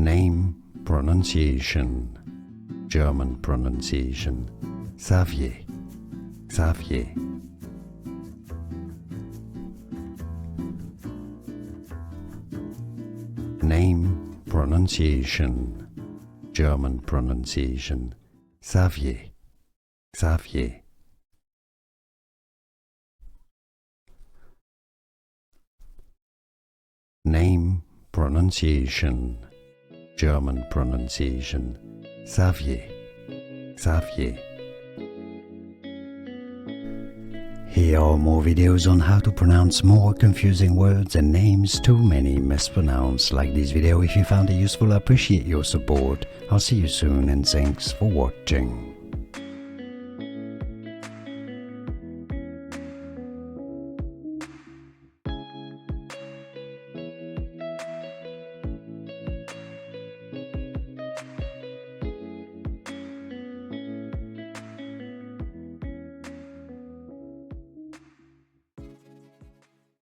Name pronunciation, German pronunciation, Xavier, Xavier. Name pronunciation, German pronunciation, Xavier, Xavier. Name pronunciation, German pronunciation, Xavier, Xavier. Here are more videos on how to pronounce more confusing words and names too many mispronounced. Like this video if you found it useful. I appreciate your support. I'll see you soon and thanks for watching.